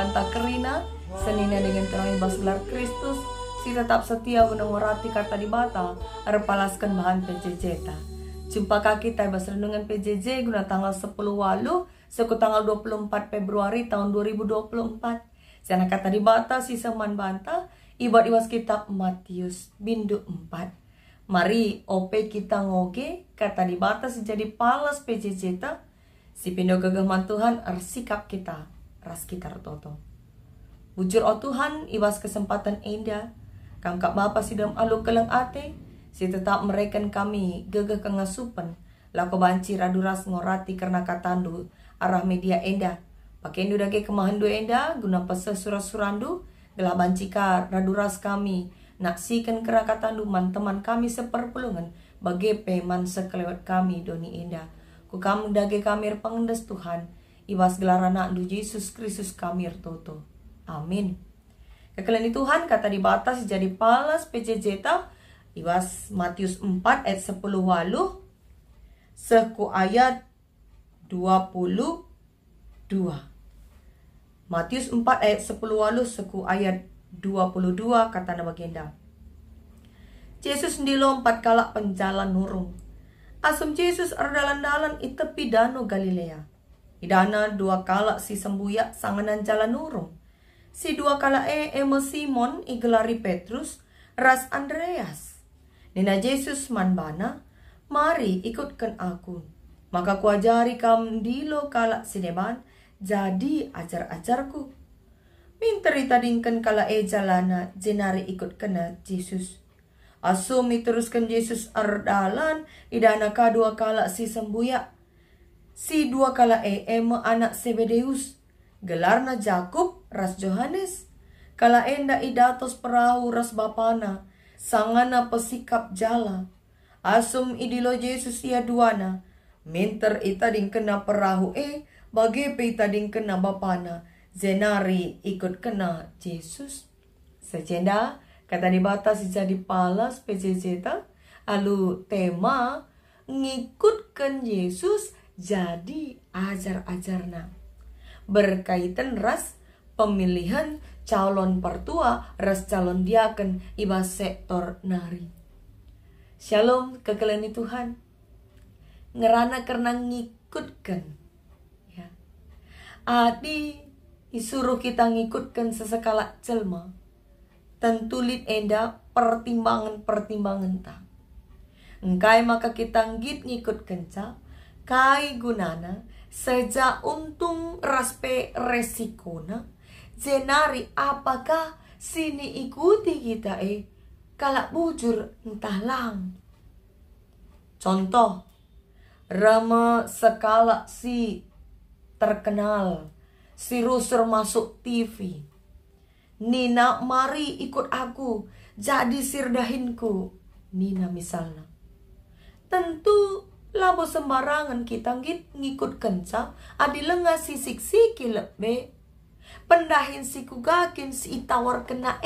banta kerina, senina dengan terang ibas gelar Kristus, si tetap setia menengorati kata di bata, arpalaskan bahan PJJ ta. Jumpa kita ibas renungan PJJ guna tanggal 10 walu, seku tanggal 24 Februari tahun 2024. Sana kata di bata si seman banta, ibas kitab Matius bindu 4. Mari ope kita ngoge kata di bata sejadi palas PJJ ta, si pindo gegeman Tuhan arsikap kita, ras kita toto. Bujur o Tuhan ibas kesempatan indah, kangkap bapa si dalam alu keleng ate, si tetap mereken kami gegeh kengasupan, lako banci raduras ngorati karena katandu arah media endah, pakai endu dage kemahandu endah, guna pesa surat-surandu, gelah bancika raduras kami, naksikan kerakatandu teman kami seperpulungan, bagi peman sekelewat kami doni endah. Ku kamu dage kamir pengendes Tuhan, ibas gelar anak du Yesus Kristus kamir toto. Amin. Kekalian Tuhan kata di batas jadi palas PJJ ta, ibas Matius 4 ayat 10 walu, seku ayat 22. Matius 4 ayat 10 walu, seku ayat 22 kata nama bagenda. Yesus ndilo 4 kala penjalan nurung. Asum Yesus ardalan-dalan i tepi danau Galilea. Idana 2 kala si sembuya sanganan jalan nurung. Si 2 kala emo Simon i gelari Petrus, ras Andreas. Nina Yesus manbana, mari ikutkan aku. Maka kuajari kam ndilo kala sineban, jadi ajar-ajarku. Minteri tadingkan kala jalana jenari ikut kena Yesus. Asumi teruskan Yesus ardalan idana kadua kala si sembuya. Si 2 kala ema anak Zebedeus. Gelarna Jakub ras Johannes. Kala enda idatos perahu ras bapana. Sangana pesikap jala. Asum idilo Yesus ia duana. Minter itading kena perahu bagepe itading kena bapana. Zenari ikut kena Yesus. Sejenda kata di batas jadi palas PJJ ta, alu tema ngikutkan Yesus jadi ajar-ajarna. Berkaitan ras pemilihan calon pertua ras calon diaken ibas sektor nari. Shalom kekalian Tuhan. Ngerana karena ngikutkan. Ya. Adi disuruh kita ngikutkan sesekala jelma. Tentu lid enda pertimbangan-pertimbangan ta. Engkai maka kita ngikut kenca. Kai gunana. Seja untung raspe resikona. Jenari apakah sini ikuti kita kalak bujur entah lang. Contoh. Rama sekala si terkenal. Si Ruser masuk TV. Nina mari ikut aku. Jadi sirdahinku. Nina misalnya. Tentu labo sembarangan kita ngikut kenca. Adi lengah si siksi lebih. Pendahin si kugakin si itawar kena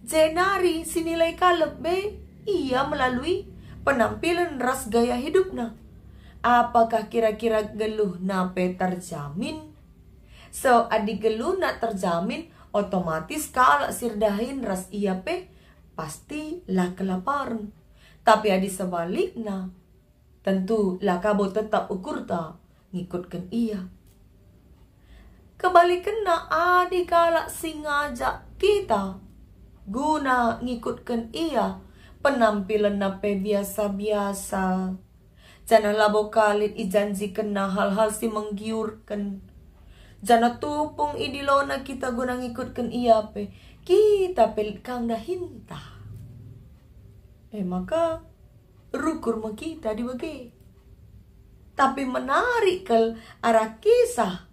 Jenari si nilai ka lebih. Ia melalui penampilan ras gaya hidupnya. Apakah kira-kira geluh nape terjamin? So adi geluh na terjamin, otomatis kalau sirdahin ras iya pasti lah kelaparan. Tapi adi sebaliknya, tentu lah kabo tetap ukur ta, ngikutkan iya. Kebalikan na adi kala singaja kita, guna ngikutkan iya, penampilan nape biasa-biasa. Jangan labo kalit ijanjikan na hal-hal si menggiurkan. Jana tupong idilona kita guna ngikutkan iya kita pelit kang dahinta. Maka rukur mo kita dibagi. Tapi menarik kel arah kisah.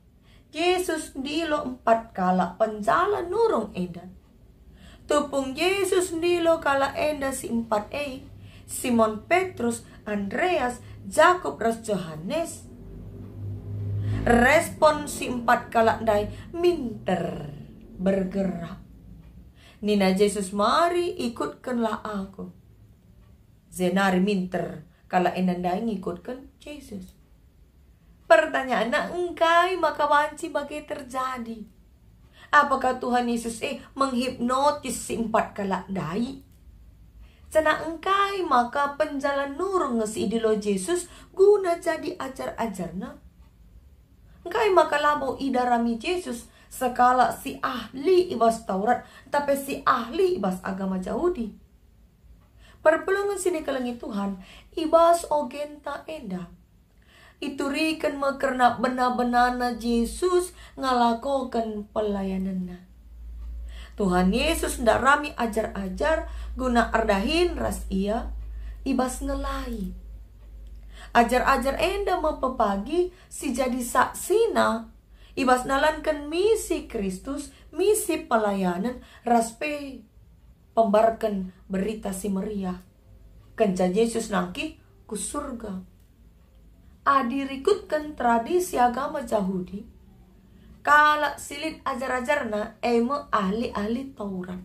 Yesus ndilo 4 kala penjalan nurung edan. Tupong Yesus ndilo kala enda si 4 Simon Petrus, Andreas, Jakub ras Johannes. Respon si 4 kala ndai minter bergerak. Nina Yesus mari ikutkanlah aku. Zenari minter kala enandai ngikutkan Yesus. Pertanyaan engkai maka banci bagai terjadi. Apakah Tuhan Yesus menghipnotis si 4 kalak dai? Cana engkai maka penjalan nurung ngesi idilo Yesus guna jadi ajar-ajarna. Engkai maka labo idarami Yesus sekala si ahli ibas Taurat tapi si ahli ibas agama Yahudi. Perpelungan sini kelengi Tuhan ibas ogenta enda. Iturikan karena benar-benarna Yesus ngalakokan pelayanannya. Tuhan Yesus ndak rami ajar-ajar guna ardahin ras ia ibas ngelai. Ajar-ajar enda mempepagi si jadi saksina ibas nalankan misi Kristus, misi pelayanan raspe pembarkan berita si meriah. Kenca Yesus nangki ku surga. Adirikutkan tradisi agama Yahudi. Kala silit ajar-ajarna ahli-ahli Taurat.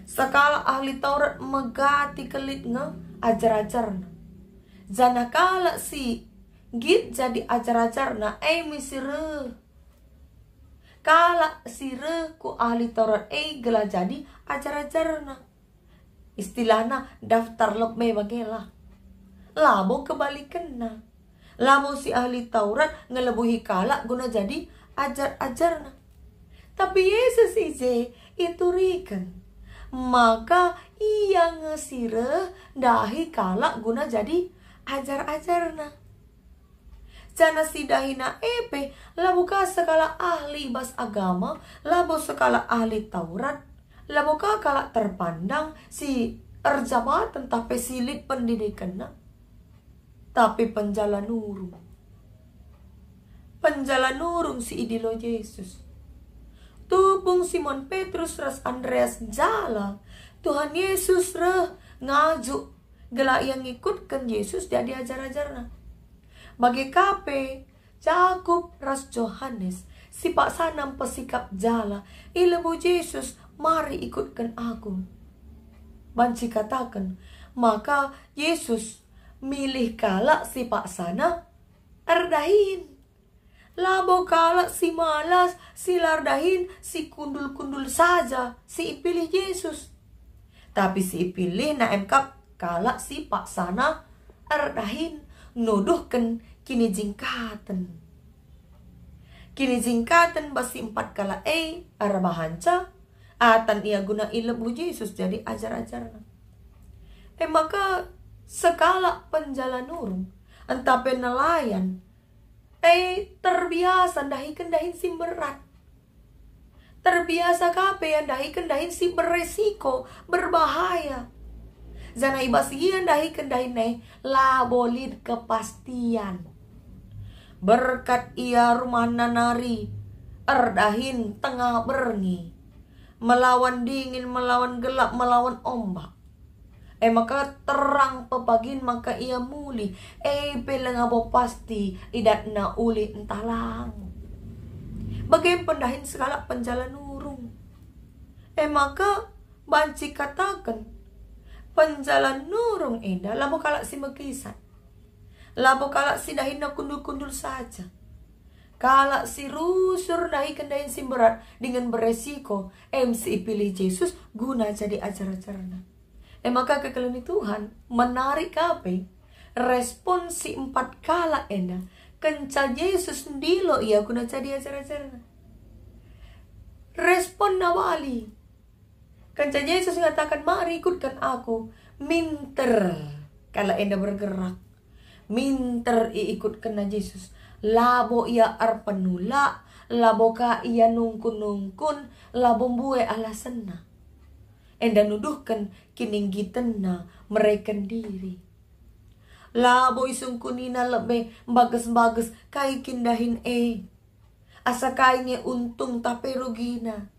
Sekala ahli Taurat megati kelit ajar-ajarna. Jana kala si git jadi ajar-ajarna misire. Kala sire ku ahli Taurat gela jadi ajar-ajarna. Istilahna daftar lebih bagela. Labo kebalikanna. Labo si ahli Taurat ngelebuhi kala guna jadi ajar-ajarna. Tapi Yesus itu rikan. Maka ia ngesire dahi kala guna jadi ajar-ajarna. Jana si dahina labo ka sekala ahli bas agama, labo sekala ahli Taurat, labo ka kala terpandang si erjabatan tapi silit pendidikanna. Tapi penjalan nurung si idilo Yesus. Tupung Simon Petrus ras Andreas jala. Tuhan Yesus ngaju gela yang ikutkan Yesus jadi ajar-ajarna. Bagi kape Jakub ras Johannes si pak sanam pesikap jala. Ilebu Yesus mari ikutkan aku. Banci katakan maka Yesus milih kala si pak sana ardahin. Labo kala si malas si lardahin si kundul-kundul saja si pilih Yesus. Tapi si pilih naemkap kala si pak sana ardahin nuduhkan kini jingkaten. Kini jingkaten basi 4 kala arabahanca atan ia guna ilebu Yesus jadi ajar-ajarna. Maka sekala penjalan nurung entah penelayan terbiasa dahin si berat. Terbiasa kape yang dahin si beresiko berbahaya. Zana ibasian dahin labolid kepastian. Berkat ia rumah nanari erdahin tengah berngi melawan dingin, melawan gelap, melawan ombak. Maka terang pepagin maka ia muli. Pelengabo pasti idat na uli entalang. Bagaimana pendahin segala penjalan nurung. Maka banci katakan penjalan nurung enda labo kalak si mekisan. Labo kalak si dahin na kundul-kundul saja. Kalak si rusur dahi kendahin si berat dengan beresiko si pilih Yesus guna jadi ajar-ajarna. Maka kekelani Tuhan menarik kape respon si 4 kala enda kenca Yesus ndilo ia guna jadi ajar-ajarna. Respon nawali kenca Yesus mengatakan mari ikutkan aku. Minter kala enda bergerak. Minter ikutkan na Yesus. Labo ia arpenula, labo ka ia nungkun-nungkun, labo mbue alasanna. Enda nuduhkan kininggitanna mereken diri. Labo isung kunina lebih bagus-bagus kai kindahin asa kainge untung tapi rugina.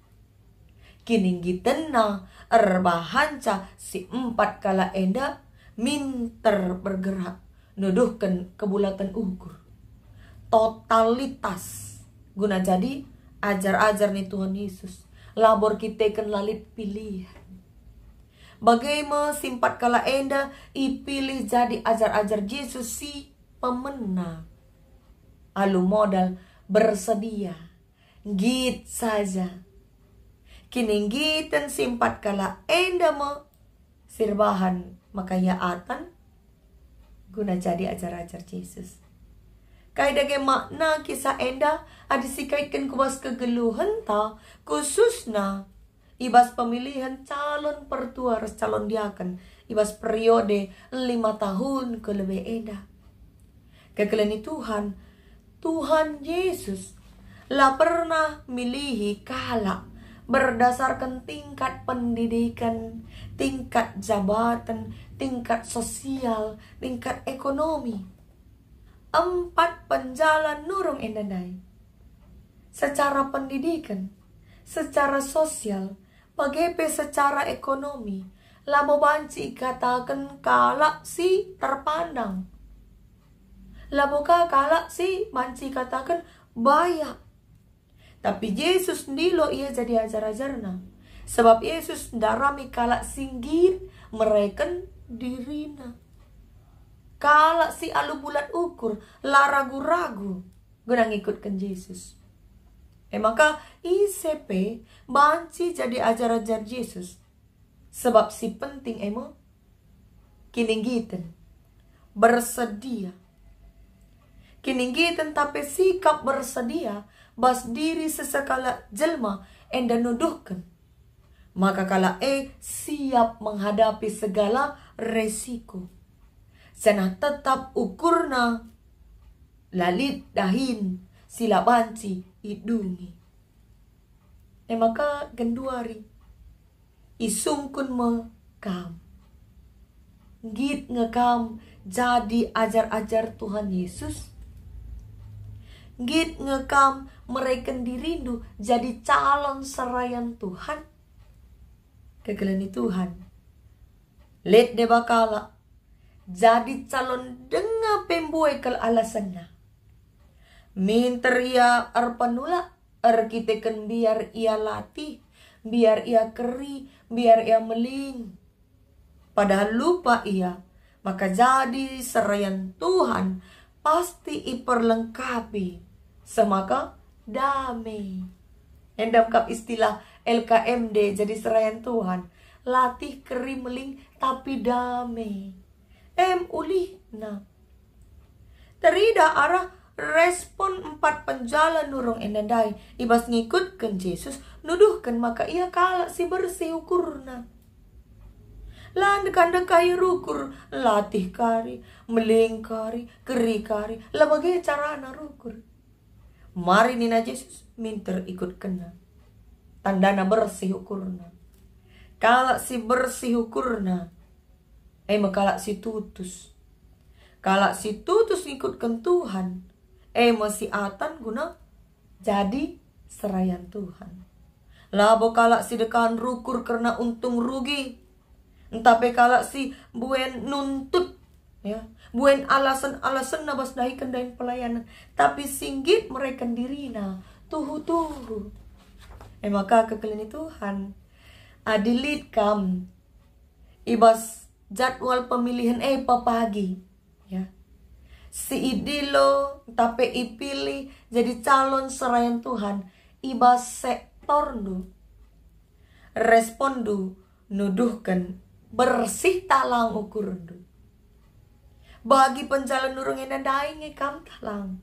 Kininggitanna erbahanca si 4 kala enda minter bergerak nuduhkan kebulatan ukur. Totalitas guna jadi ajar-ajar nih Tuhan Yesus. Labor kita kan lalit pilihan. Bagaimana si 4 kala enda ipilih jadi ajar-ajar Yesus si pemenang. Alu modal bersedia. Git saja. Kini giten simpat kala enda mo sirbahan makaya atan guna jadi ajar-ajar Yesus. Kaya dage makna kisah enda ada sikaitkan kubas kegeluhan ta khususna ibas pemilihan calon pertua res calon diaken ibas periode 5 tahun ke lebih enda. Kekelani Tuhan Yesus lah pernah milihi kala berdasarkan tingkat pendidikan, tingkat jabatan, tingkat sosial, tingkat ekonomi. 4 penjalan nurung endandai. Secara pendidikan, secara sosial, bagepe secara ekonomi, labo banci katakan kalak si terpandang. Labo kalak si banci katakan bayak. Tapi Yesus ndilo ia jadi ajar-ajarna. Sebab Yesus darami kalak singgir mereken dirina. Kalak si alu bulat ukur, lah ragu-ragu. Guna ngikutkan Yesus. Maka ICP banci jadi ajar-ajar Yesus. Sebab si penting kininggitan. Bersedia. Kininggitan tapi sikap bersedia. Bas diri sesekala jelma enda nuduhkan. Maka kala siap menghadapi segala resiko. Sana tetap ukurna lalit dahin sila banci idungi. Maka genduari isungkun mekam. Git ngekam jadi ajar-ajar Tuhan Yesus. Git ngekam mereken dirindu jadi calon serayan Tuhan. Kegelani Tuhan. Let de bakala jadi calon denga pembuai kel alasannya. Minter ia arpanula arkiteken biar ia latih, biar ia keri, biar ia meling. Padahal lupa ia, maka jadi serayan Tuhan pasti iperlengkapi semaka damai. Endam kap istilah LKMD jadi serayan Tuhan. Latih keri meling tapi damai. Ulih na. Terida arah respon 4 penjalan nurung endandai. Ibas ngikutkan Yesus nuduhkan maka ia kalak si bersih ukurna. Landekan kayu rukur latih kari, meling kari, keri kari. Lah bagai carana rukur. Mari nina Yesus minter ikut kena. Tandana bersih ukurna. Kalak si bersih ukurna. Kalak si tutus. Kalak si tutus ikutkan Tuhan. Masih atan guna jadi serayan Tuhan. Labo kalak si dekan rukur karena untung rugi. Tapi kalak si buen nuntut. Ya, buen alasan-alasan nabas dahi kendain pelayanan. Tapi singgit mereka dirina. Tuhu-tuhu. Maka kekelini Tuhan. Adilit kam. Ibas jadwal pemilihan pagi. Ya. Si idilo tapi ipilih jadi calon serayan Tuhan. Ibas sektor du. Respondu nuduhkan bersih talang ukur du. Bagi penjalan nurung endandai ngekam talang.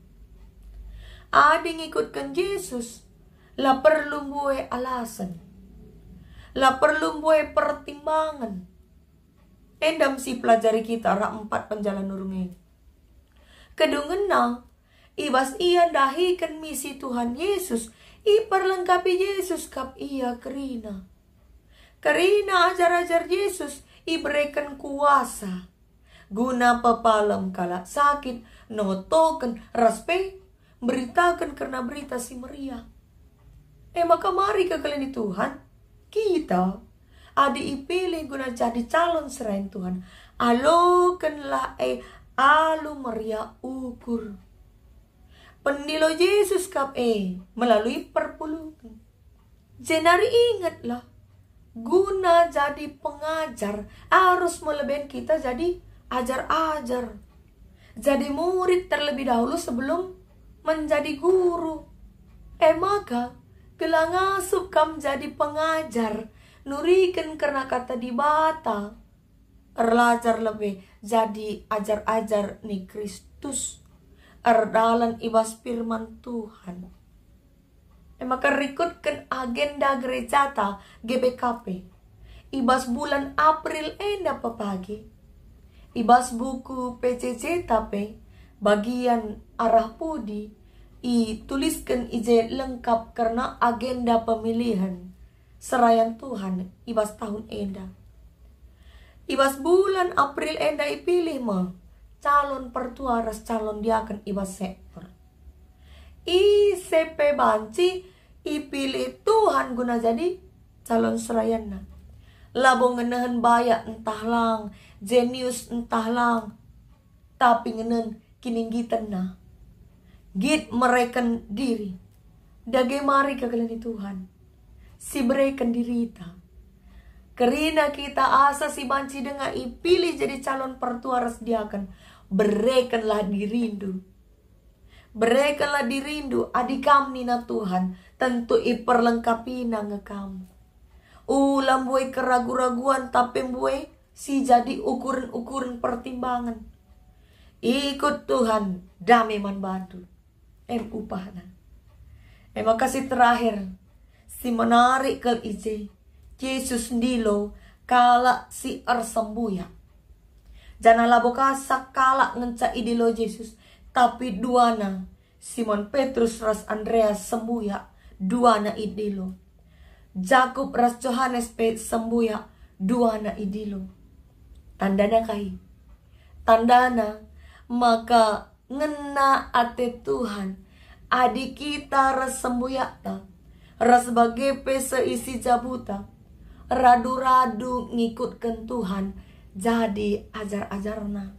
Adi ngikutkan Yesus. Lah perlu buai alasan. Lah perlu buai pertimbangan. Endam si pelajari kita rak 4 penjalan nurung ini. Kedungenang. Ibas ia dahikan misi Tuhan Yesus. Iperlengkapi Yesus kap ia kerina. Kerina ajar-ajar Yesus. Iberikan kuasa. Guna pepalem kala sakit, notoken, raspe, beritakan karena berita si meriah. Maka mari ke kalian Tuhan, kita adi ipilih guna jadi calon serayan Tuhan. Alokenlah alu meriah ukur. Pendilo Yesus kap melalui perpuluhan. Jenari ingatlah, guna jadi pengajar harus melebihin kita jadi ajar-ajar. Jadi murid terlebih dahulu sebelum menjadi guru. Maka gelang asup kam jadi pengajar, nurikan karena kata di bata. Erlajar lebih jadi ajar-ajar ni Kristus. Erdalan ibas firman Tuhan. Maka rikutkan agenda gereja ta GBKP. Ibas bulan April enda papagi. Ibas buku PCC tape bagian arah pudi tuliskan ije lengkap karena agenda pemilihan serayan Tuhan ibas tahun enda. Ibas bulan April enda ipilih mah calon pertuaras calon diaken ibas sektor. ICP banci ipilih Tuhan guna jadi calon serayana. Labo ngenahan bayak entah lang, jenius entah lang, tapi ngenen kininggitan na. Git mereken diri. Dage mari kagalanin Tuhan. Si bereken dirita. Kerina kita asa si banci dengar ipilih jadi calon pertuaras diakan. Berekenlah dirindu. Berekenlah dirindu adikam nina Tuhan. Tentu iperlengkapi na ngekam. Ulam buai keragu-raguan tapi buai si jadi ukuran-ukuran pertimbangan. Ikut Tuhan, damai man bantu. Upahna. Makasih terakhir. Si menarik ke ije. Yesus ndilo kala si sembuya. Jangan labo kasak kala ngenca idilo Yesus. Tapi duana. Simon Petrus ras Andreas sembuya. Duana idilo. Jakub ras Johannes pe sembuya. Duana idilo. Tandana kai. Tandana. Maka ngena ate Tuhan adik kita ras sembuyakta ras sebagai seisi jabuta radu-radu ngikutkan Tuhan jadi ajar-ajarna.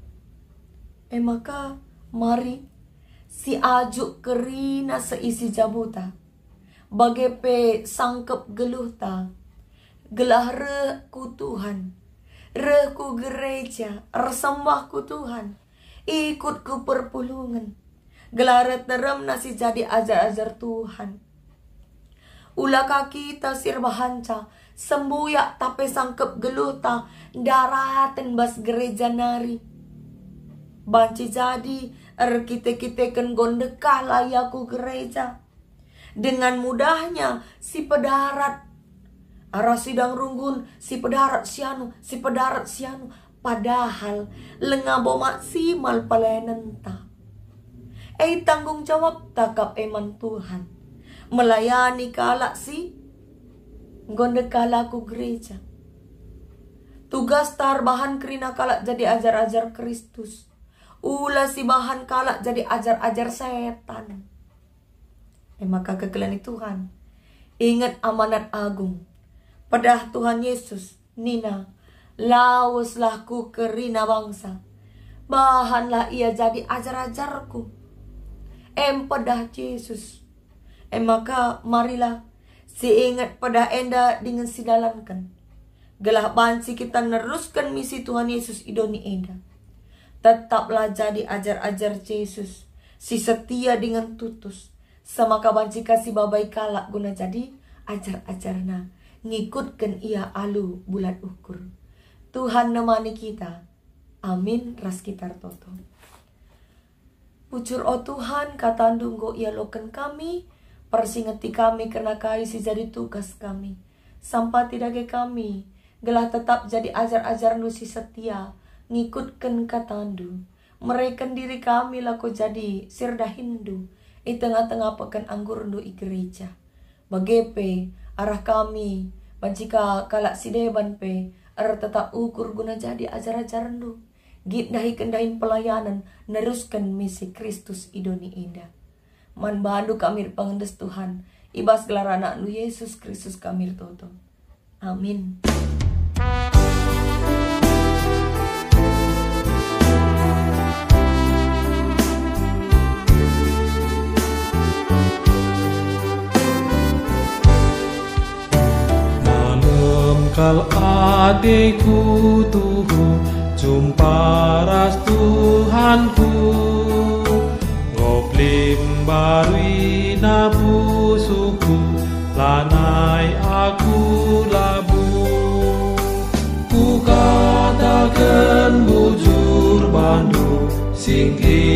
Maka mari si ajuk kerina seisi jabuta bagai pe sangkep geluhta gelah reku Tuhan reku gereja resembahku Tuhan ikut ke perpulungan. Gelarat terem nasi jadi ajar-ajar Tuhan. Ulah kaki ta sirbahanca. Sembuyak tapi sangkep geluta. Daraten bas gereja nari. Banci jadi kita kan gondekah layaku gereja. Dengan mudahnya si pedarat. Arah sidang runggun si pedarat sianu. Si pedarat sianu. Padahal lengabo maksimal palenenta. Tanggung jawab takap eman Tuhan. Melayani kalak si gonde kalaku gereja. Tugas tar bahan kerina kalak jadi ajar-ajar Kristus. Ulah si bahan kalak jadi ajar-ajar setan. Maka kegelani Tuhan. Ingat amanat agung. Padah Tuhan Yesus. Nina. Lauslah ku kerina bangsa. Bahanlah ia jadi ajar-ajarku. Pedah Yesus. Maka marilah si ingat pada enda dengan si dalankan. Gelah bansi kita neruskan misi Tuhan Yesus idoni enda. Tetaplah jadi ajar-ajar Yesus. Si setia dengan tutus. Semaka bansi kasih babai kalak guna jadi ajar-ajarna. Ngikutkan ia alu bulat ukur. Tuhan nemani kita. Amin. Ras kitar toto. Pucur o Tuhan kata ndunggo ia loken kami. Persingeti kami karena kai si jadi tugas kami. Sampai tidak ke kami. Gelah tetap jadi ajar-ajar nusi setia. Ngikutkan kata ndu. Mereken diri kami laku jadi sirda Hindu. I tengah-tengah pekan anggur ndu i gereja. Bagepe arah kami. Bancika kalak si deban pe. Arah tetap ukur guna jadi ajar-ajar ndu. Git dahi kendahin pelayanan. Neruskan misi Kristus idoni indah. Man bandu kami pangendes Tuhan. Ibas gelar anak nu Yesus Kristus kami toto. Amin. Kal adikku tuhu jumpa ras Tuhanku ngoplim barui napu suku lanai aku labu. Ku katakan bujur bandu singki